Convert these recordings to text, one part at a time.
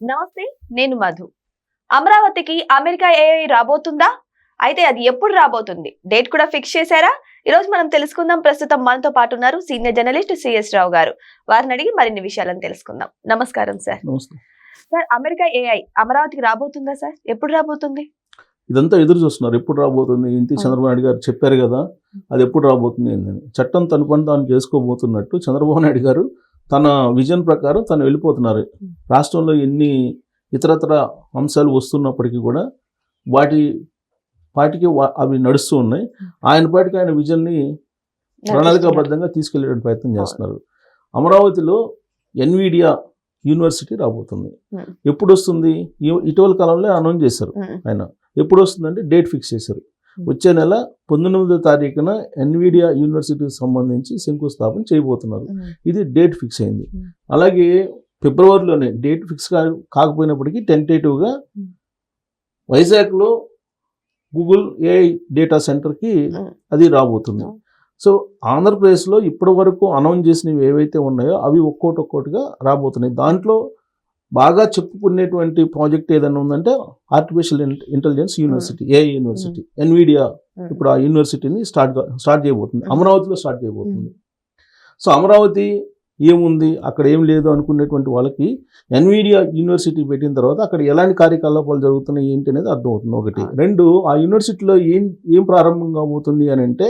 నమస్తే, నేను మధు. అమరావతికి అమెరికా ఏఐ రాబోతుందా? అయితే అది ఎప్పుడు రాబోతుంది? డేట్ కూడా ఫిక్స్ చేశారా? ఈ రోజు మనం తెలుసుకుందాం. ప్రస్తుతం మనతో పాటు ఉన్నారు సీనియర్ జర్నలిస్ట్ సిఎస్ రావు గారు. వారిని అడిగి మరిన్ని విషయాలను తెలుసుకుందాం. నమస్కారం సార్. సార్, అమెరికా ఏఐ అమరావతికి రాబోతుందా సార్? ఎప్పుడు రాబోతుంది? ఇదంతా ఎదురు చూస్తున్నారు, ఎప్పుడు రాబోతుంది ఏంటి. చంద్రబాబు నాయుడు గారు చెప్పారు కదా, అది ఎప్పుడు రాబోతుంది ఏంటని. చట్టం తన పని తాను చేసుకోబోతున్నట్టు చంద్రబాబు నాయుడు గారు తన విజన్ ప్రకారం తను వెళ్ళిపోతున్నారు. రాష్ట్రంలో ఎన్ని ఇతరతర అంశాలు వస్తున్నప్పటికీ కూడా వాటికి అవి నడుస్తూ ఉన్నాయి. ఆయన పాటికి ఆయన విజన్ని ప్రణాళికాబద్ధంగా తీసుకెళ్లే ప్రయత్నం చేస్తున్నారు. అమరావతిలో ఎన్విడియా యూనివర్సిటీ రాబోతుంది. ఎప్పుడు వస్తుంది? ఇటీవల కాలంలో అనౌన్స్ చేశారు. ఆయన ఎప్పుడు వస్తుందంటే డేట్ ఫిక్స్ చేశారు. వచ్చే నెల 19వ తారీఖున ఎన్విడియా యూనివర్సిటీకి సంబంధించి శంకుస్థాపన చేయబోతున్నారు. ఇది డేట్ ఫిక్స్ అయింది. అలాగే ఫిబ్రవరిలోనే డేట్ ఫిక్స్ కాకపోయినప్పటికీ టెంటేటివ్గా వైజాగ్లో గూగుల్ ఏఐ డేటా సెంటర్కి అది రాబోతుంది. సో ఆంధ్రప్రదేశ్లో ఇప్పటి వరకు అనౌన్స్ చేసినవి ఏవైతే ఉన్నాయో అవి ఒక్కోటిగా రాబోతున్నాయి. దాంట్లో బాగా చెప్పుకునేటువంటి ప్రాజెక్ట్ ఏదైనా ఉందంటే artificial intelligence university, AI university. Nvidia ఇప్పుడు ఆ యూనివర్సిటీని స్టార్ట్ చేయబోతుంది, అమరావతిలో స్టార్ట్ చేయబోతుంది. సో అమరావతి ఏముంది, అక్కడ ఏం లేదు అనుకునేటువంటి వాళ్ళకి ఎన్విడియా యూనివర్సిటీ పెట్టిన తర్వాత అక్కడ ఎలాంటి కార్యకలాపాలు జరుగుతున్నాయి ఏంటి అనేది అర్థమవుతుంది. ఒకటి. రెండు, ఆ యూనివర్సిటీలో ఏం ప్రారంభం కాబోతుంది అని అంటే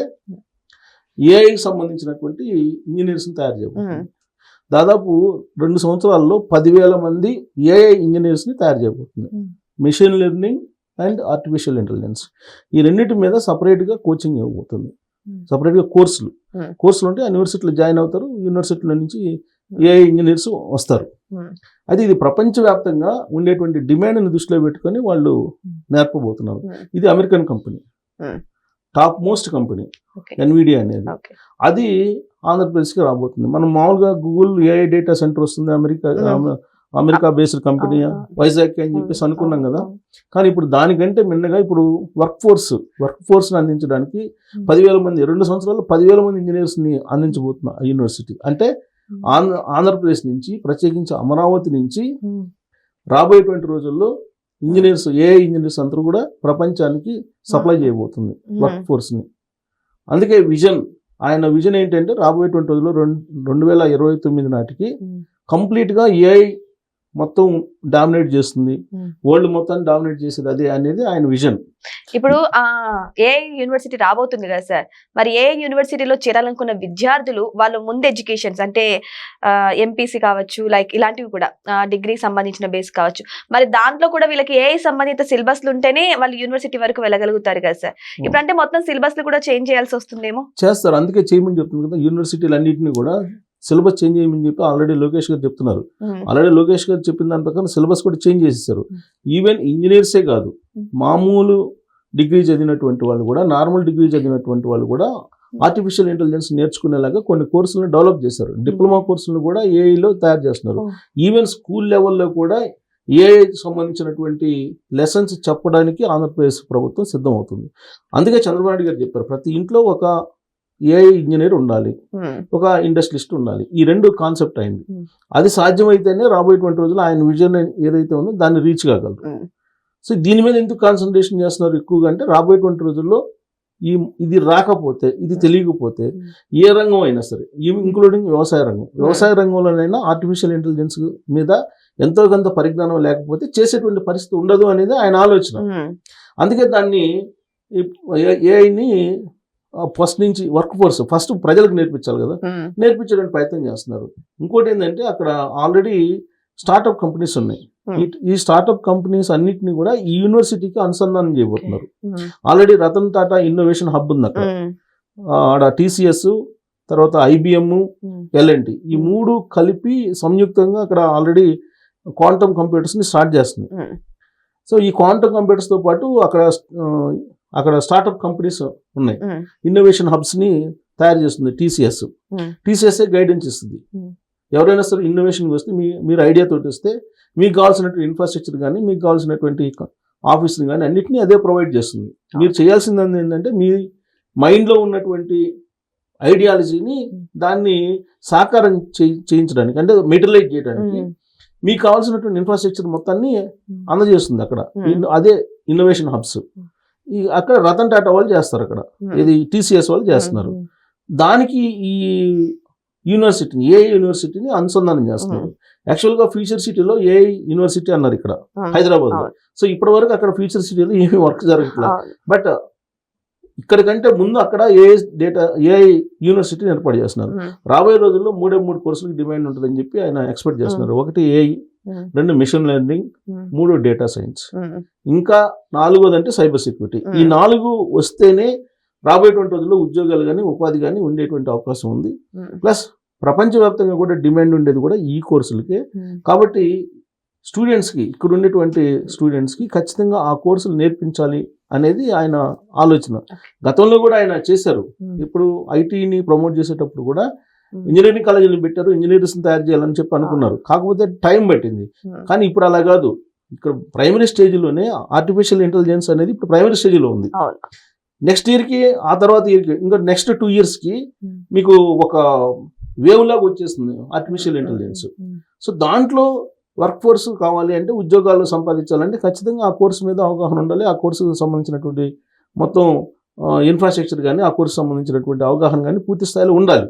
ఏఐకి సంబంధించినటువంటి ఇంజనీర్స్ని తయారు చేయబోతుంది. దాదాపు 2 సంవత్సరాల్లో 10,000 మంది ఏఐ ఇంజనీర్స్ని తయారు చేయబోతుంది. Machine learning and artificial intelligence ఈ రెండింటి మీద సపరేట్గా కోచింగ్ ఇవ్వబోతుంది. సపరేట్గా కోర్సులు ఉంటే యూనివర్సిటీలో జాయిన్ అవుతారు. యూనివర్సిటీలో నుంచి ఏఐ ఇంజనీర్స్ వస్తారు. అయితే ఇది ప్రపంచవ్యాప్తంగా ఉండేటువంటి డిమాండ్ని దృష్టిలో పెట్టుకొని వాళ్ళు నేర్పబోతున్నారు. ఇది American company, top most company Nvidia అనేది. అది ఆంధ్రప్రదేశ్కి రాబోతుంది. మనం మామూలుగా గూగుల్ ఏఐ డేటా సెంటర్ వస్తుంది అమెరికా బేస్డ్ కంపెనీ వైజాగ్ అని చెప్పేసి అనుకున్నాం కదా. కానీ ఇప్పుడు దానికంటే మిన్నగా ఇప్పుడు వర్క్ ఫోర్స్ని అందించడానికి 10,000 మంది 2 సంవత్సరాల్లో 10,000 మంది ఇంజనీర్స్ని అందించబోతున్న యూనివర్సిటీ. అంటే ఆంధ్రప్రదేశ్ నుంచి, ప్రత్యేకించి అమరావతి నుంచి రాబోయేటువంటి రోజుల్లో ఇంజనీర్స్, ఏఐ ఇంజనీర్స్ అందరూ కూడా ప్రపంచానికి సప్లై చేయబోతుంది వర్క్ ఫోర్స్ని. అందుకే ఆయన విజన్ ఏంటంటే రాబోయేటువంటి రోజుల్లో 2029 నాటికి కంప్లీట్గా ఏఐ మొత్తం డామినేట్ చేస్తుంది, వరల్డ్ మొత్తాన్ని డామినేట్ చేసేది అదే అనేది ఆయన విజన్. ఇప్పుడు ఏఐ యూనివర్సిటీ రాబోతుంది కదా సార్, మరి ఏఐ యూనివర్సిటీలో చేరాలనుకున్న విద్యార్థులు వాళ్ళు ముందు ఎడ్యుకేషన్స్ అంటే ఎంపీసీ కావచ్చు, లైక్ ఇలాంటివి కూడా డిగ్రీ సంబంధించిన బేస్ కావచ్చు, మరి దాంట్లో కూడా వీళ్ళకి ఏఐ సంబంధిత సిలబస్లు ఉంటేనే వాళ్ళు యూనివర్సిటీ వరకు వెళ్ళగలుగుతారు కదా సార్. ఇప్పుడు అంటే మొత్తం సిలబస్లు కూడా చేంజ్ చేయాల్సి వస్తుందేమో. చేస్తారు, అందుకే చేయమని చెప్తుంది కదా. యూనివర్సిటీలు అన్నింటినీ కూడా సిలబస్ చేంజ్ చేయమని చెప్పి ఆల్రెడీ లోకేష్ గారు చెప్తున్నారు. ఆల్రెడీ లోకేష్ గారు చెప్పిన దాని ప్రకారం సిలబస్ కూడా చేంజ్ చేసేసారు. ఈవెన్ ఇంజనీర్సే కాదు, మామూలు డిగ్రీ చదివినటువంటి వాళ్ళు కూడా, నార్మల్ డిగ్రీ చదివినటువంటి వాళ్ళు కూడా ఆర్టిఫిషియల్ ఇంటెలిజెన్స్ నేర్చుకునేలాగా కొన్ని కోర్సులను డెవలప్ చేశారు. డిప్లొమా కోర్సులను కూడా ఏఐలో తయారు చేస్తున్నారు. ఈవెన్ స్కూల్ లెవెల్లో కూడా ఏఐకి సంబంధించినటువంటి లెసన్స్ చెప్పడానికి ఆంధ్రప్రదేశ్ ప్రభుత్వం సిద్ధమవుతుంది. అందుకే చంద్రబాబు నాయుడు గారు చెప్పారు, ప్రతి ఇంట్లో ఒక ఏఐ ఇంజనీర్ ఉండాలి, ఒక ఇండస్ట్రియలిస్ట్ ఉండాలి. ఈ రెండు కాన్సెప్ట్ అయింది. అది సాధ్యమైతేనే రాబోయేటువంటి రోజులు ఆయన విజన్ ఏదైతే ఉందో దాన్ని రీచ్ కాగలరు. సో దీని మీద ఎందుకు కాన్సన్ట్రేషన్ చేస్తున్నారు ఎక్కువగా అంటే, రాబోయేటువంటి రోజుల్లో ఇది రాకపోతే, ఇది తెలియకపోతే ఏ రంగం అయినా సరే, ఇంక్లూడింగ్ వ్యవసాయ రంగంలోనైనా ఆర్టిఫిషియల్ ఇంటెలిజెన్స్ మీద ఎంతో కొంత పరిజ్ఞానం లేకపోతే చేసేటువంటి పరిస్థితి ఉండదు అనేది ఆయన ఆలోచన. అందుకే దాన్ని ఏఐని ఫస్ట్ నుంచి వర్క్ ఫోర్స్ ఫస్ట్ ప్రజలకు నేర్పించాలి కదా, నేర్పించడానికి ప్రయత్నం చేస్తున్నారు. ఇంకోటి ఏంటంటే, అక్కడ ఆల్రెడీ స్టార్ట్అప్ కంపెనీస్ ఉన్నాయి. ఈ స్టార్ట్అప్ కంపెనీస్ అన్నిటిని కూడా ఈ యూనివర్సిటీకి అనుసంధానం చేయబోతున్నారు. Already Ratan Tata innovation hub ఉంది అక్కడ. ఆడ టీసీఎస్, తర్వాత ఐబిఎం, L&T ఈ 3 కలిపి సంయుక్తంగా అక్కడ ఆల్రెడీ క్వాంటమ్ కంప్యూటర్స్ని స్టార్ట్ చేస్తుంది. సో ఈ క్వాంటమ్ కంప్యూటర్స్తో పాటు అక్కడ స్టార్ట్అప్ కంపెనీస్ ఉన్నాయి. ఇన్నోవేషన్ హబ్స్ని తయారు చేస్తుంది టీసీఎస్ఏ గైడెన్స్ ఇస్తుంది. ఎవరైనా సరే ఇన్నోవేషన్కి వస్తే మీరు ఐడియాతోటి వస్తే మీకు కావాల్సినటువంటి ఇన్ఫ్రాస్ట్రక్చర్ కానీ, మీకు కావాల్సినటువంటి ఆఫీస్ని కానీ అన్నింటినీ అదే ప్రొవైడ్ చేస్తుంది. మీరు చేయాల్సింది ఏంటంటే, మీ మైండ్లో ఉన్నటువంటి ఐడియాలజీని దాన్ని సాకారం చేయించడానికి, అంటే మెటీరియలైజ్ చేయడానికి మీకు కావాల్సినటువంటి ఇన్ఫ్రాస్ట్రక్చర్ మొత్తాన్ని అందజేస్తుంది అక్కడ. అదే ఇన్నోవేషన్ హబ్స్. అక్కడ రతన్ టాటా వాళ్ళు చేస్తారు, అక్కడ ఇది TCS వాళ్ళు చేస్తున్నారు. దానికి ఈ యూనివర్సిటీని ఏఐ యూనివర్సిటీని అనుసంధానం చేస్తున్నారు. యాక్చువల్గా ఫ్యూచర్ సిటీలో ఏఐ యూనివర్సిటీ అన్నారు ఇక్కడ హైదరాబాద్ లో. సో ఇప్పటి వరకు అక్కడ ఫ్యూచర్ సిటీలో ఏమీ వర్క్ జరగట్లేదు. బట్ ఇక్కడికంటే ముందు అక్కడ ఏఐ యూనివర్సిటీని ఏర్పాటు చేస్తున్నారు. రాబోయే రోజుల్లో 3 కోర్సులకు డిమాండ్ ఉంటుందని చెప్పి ఆయన ఎక్స్పెక్ట్ చేస్తున్నారు. 1 AI, 2 machine learning, 3 data science, ఇంకా 4వది అంటే సైబర్ సెక్యూరిటీ. ఈ 4 వస్తేనే రాబోయేటువంటి రోజుల్లో ఉద్యోగాలు కానీ ఉపాధి కానీ ఉండేటువంటి అవకాశం ఉంది. ప్లస్ ప్రపంచవ్యాప్తంగా కూడా డిమాండ్ ఉండేది కూడా ఈ కోర్సులకే. కాబట్టి స్టూడెంట్స్కి, ఇక్కడ ఉండేటువంటి స్టూడెంట్స్కి ఖచ్చితంగా ఆ కోర్సులు నేర్పించాలి అనేది ఆయన ఆలోచన. గతంలో కూడా ఆయన చేశారు. ఇప్పుడు ఐటీని ప్రమోట్ చేసేటప్పుడు కూడా ఇంజనీరింగ్ కాలేజీలు పెట్టారు, ఇంజనీర్స్ని తయారు చేయాలని చెప్పి అనుకున్నారు. కాకపోతే టైం పట్టింది. కానీ ఇప్పుడు అలా కాదు. ఇక్కడ ప్రైమరీ స్టేజ్లోనే ఆర్టిఫిషియల్ ఇంటెలిజెన్స్ అనేది ఇప్పుడు ప్రైమరీ స్టేజ్లో ఉంది. నెక్స్ట్ ఇయర్కి, ఆ తర్వాత ఇయర్కి, ఇంకా నెక్స్ట్ 2 yearsకి మీకు ఒక వేవ్ లాగా వచ్చేస్తుంది ఆర్టిఫిషియల్ ఇంటెలిజెన్స్. సో దాంట్లో వర్క్ ఫోర్స్ కావాలి అంటే, ఉద్యోగాలు సంపాదించాలంటే ఖచ్చితంగా ఆ కోర్సు మీద అవగాహన ఉండాలి. ఆ కోర్సుకు సంబంధించినటువంటి మొత్తం ఇన్ఫ్రాస్ట్రక్చర్ కానీ, ఆ కోర్సు సంబంధించినటువంటి అవగాహన కానీ పూర్తి స్థాయిలో ఉండాలి.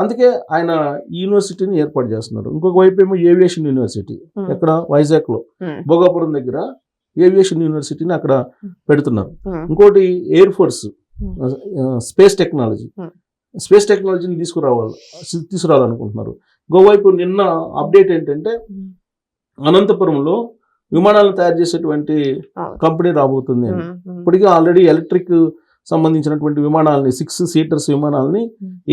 అందుకే ఆయన యూనివర్సిటీని ఏర్పాటు చేస్తున్నారు. ఇంకొక వైపు ఏమో ఏవియేషన్ యూనివర్సిటీ, ఎక్కడ వైజాగ్లో భోగాపురం దగ్గర ఏవియేషన్ యూనివర్సిటీని అక్కడ పెడుతున్నారు. ఇంకోటి ఎయిర్ ఫోర్స్, స్పేస్ టెక్నాలజీని తీసుకురావాలనుకుంటున్నారు. ఇంకోవైపు నిన్న అప్డేట్ ఏంటంటే, అనంతపురంలో విమానాలను తయారు చేసేటువంటి కంపెనీ రాబోతుంది. ఇప్పటికే ఆల్రెడీ ఎలక్ట్రిక్ సంబంధించినటువంటి విమానాలని, 6 seaters విమానాలని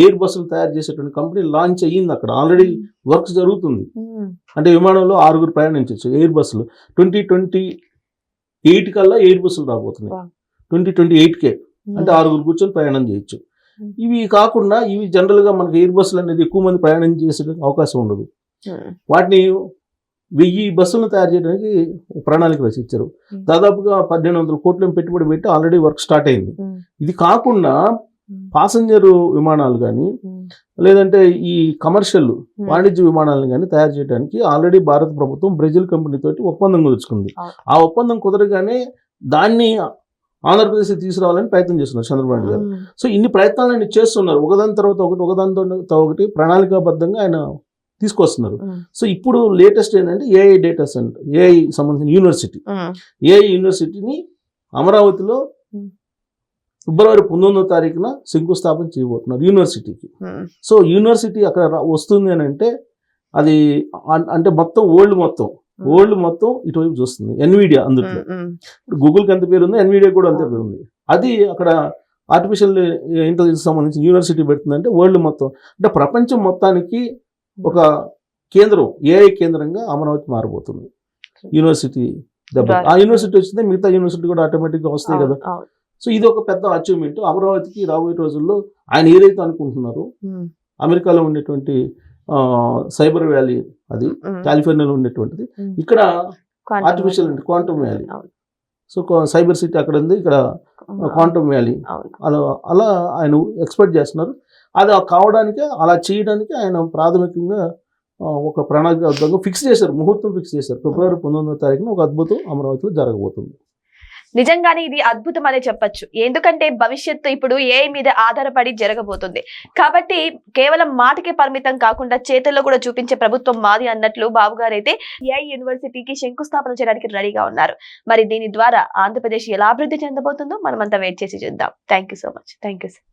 ఎయిర్ బస్సులు తయారు చేసేటువంటి కంపెనీ లాంచ్ అయ్యింది. అక్కడ ఆల్రెడీ వర్క్స్ జరుగుతుంది. అంటే విమానంలో 6 ప్రయాణించవచ్చు ఎయిర్ బస్సులు. 2028 కల్లా ఎయిర్ బస్సులు రాబోతున్నాయి. 2028కే అంటే 6 కూర్చొని ప్రయాణం చేయొచ్చు. ఇవి కాకుండా ఇవి జనరల్గా మనకి ఎయిర్ బస్సులు అనేది ఎక్కువ మంది ప్రయాణం చేసే అవకాశం ఉండదు. వాటిని 1000 బస్సులను తయారు చేయడానికి ప్రణాళిక రచించారు. దాదాపుగా 1800 కోట్ల పెట్టుబడి పెట్టి ఆల్రెడీ వర్క్ స్టార్ట్ అయింది. ఇది కాకుండా పాసెంజర్ విమానాలు కానీ, లేదంటే ఈ కమర్షియల్ వాణిజ్య విమానాలను కానీ తయారు చేయడానికి ఆల్రెడీ భారత ప్రభుత్వం బ్రెజిల్ కంపెనీతో ఒప్పందం కుదుర్చుకుంది. ఆ ఒప్పందం కుదరగానే దాన్ని ఆంధ్రప్రదేశ్ తీసుకురావాలని ప్రయత్నం చేస్తున్నారు చంద్రబాబు గారు. సో ఇన్ని ప్రయత్నాలు చేస్తున్నారు. ఒకదాని తర్వాత ఒకటి ప్రణాళికాబద్ధంగా ఆయన తీసుకొస్తున్నారు. సో ఇప్పుడు లేటెస్ట్ ఏంటంటే ఏఐ డేటా సెంటర్, ఏఐ సంబంధించిన యూనివర్సిటీ, ఏఐ యూనివర్సిటీని అమరావతిలో ఫిబ్రవరి 19వ తారీఖున శంకుస్థాపన చేయబోతున్నారు యూనివర్సిటీకి. సో యూనివర్సిటీ అక్కడ వస్తుంది అని అంటే, అది అంటే మొత్తం వరల్డ్ మొత్తం ఇటువైపు చూస్తుంది. ఎన్విడియా అందులో, గూగుల్కి ఎంత పేరు ఉందో ఎన్విడియా కూడా అంతే పేరు ఉంది. అది అక్కడ ఆర్టిఫిషియల్ ఇంటెలిజెన్స్ సంబంధించిన యూనివర్సిటీ పెడుతుందంటే వరల్డ్ మొత్తం, అంటే ప్రపంచం మొత్తానికి ఒక కేంద్రం, ఏఐ కేంద్రంగా అమరావతి మారబోతుంది. యూనివర్సిటీ ఆ యూనివర్సిటీ వచ్చిందే మిగతా యూనివర్సిటీ కూడా ఆటోమేటిక్గా వస్తాయి కదా. సో ఇది ఒక పెద్ద అచీవ్మెంట్ అమరావతికి. రాబోయే రోజుల్లో ఆయన ఏదైతే అనుకుంటున్నారో, అమెరికాలో ఉండేటువంటి సైబర్ వ్యాలీ, అది కాలిఫోర్నియాలో ఉండేటువంటిది, ఇక్కడ artificial quantum valley. So cyber city అక్కడ ఉంది, ఇక్కడ క్వాంటమ్ వ్యాలీ. అలా ఆయన ఎక్స్పెక్ట్ చేస్తున్నారు. అది కావడానికి, అలా చేయడానికి ఆయన ప్రాథమికంగా ఒక ప్రణాళిక ఫిక్స్ చేశారు, ముహూర్తం ఫిక్స్ చేశారు. ఫిబ్రవరి 19వ తారీఖున ఒక అద్భుతం అమరావతిలో జరగబోతుంది. నిజంగానే ఇది అద్భుతం అనే చెప్పొచ్చు. ఎందుకంటే భవిష్యత్తు ఇప్పుడు ఏఐ మీద ఆధారపడి జరగబోతుంది. కాబట్టి కేవలం మాటకే పరిమితం కాకుండా చేతుల్లో కూడా చూపించే ప్రభుత్వం మాది అన్నట్లు బాబు గారు అయితే ఏఐ యూనివర్సిటీకి శంకుస్థాపన చేయడానికి రెడీగా ఉన్నారు. మరి దీని ద్వారా ఆంధ్రప్రదేశ్ ఎలా అభివృద్ధి చెందబోతుందో మనమంతా వెయిట్ చేసి చూద్దాం. Thank you so much. Thank you sir.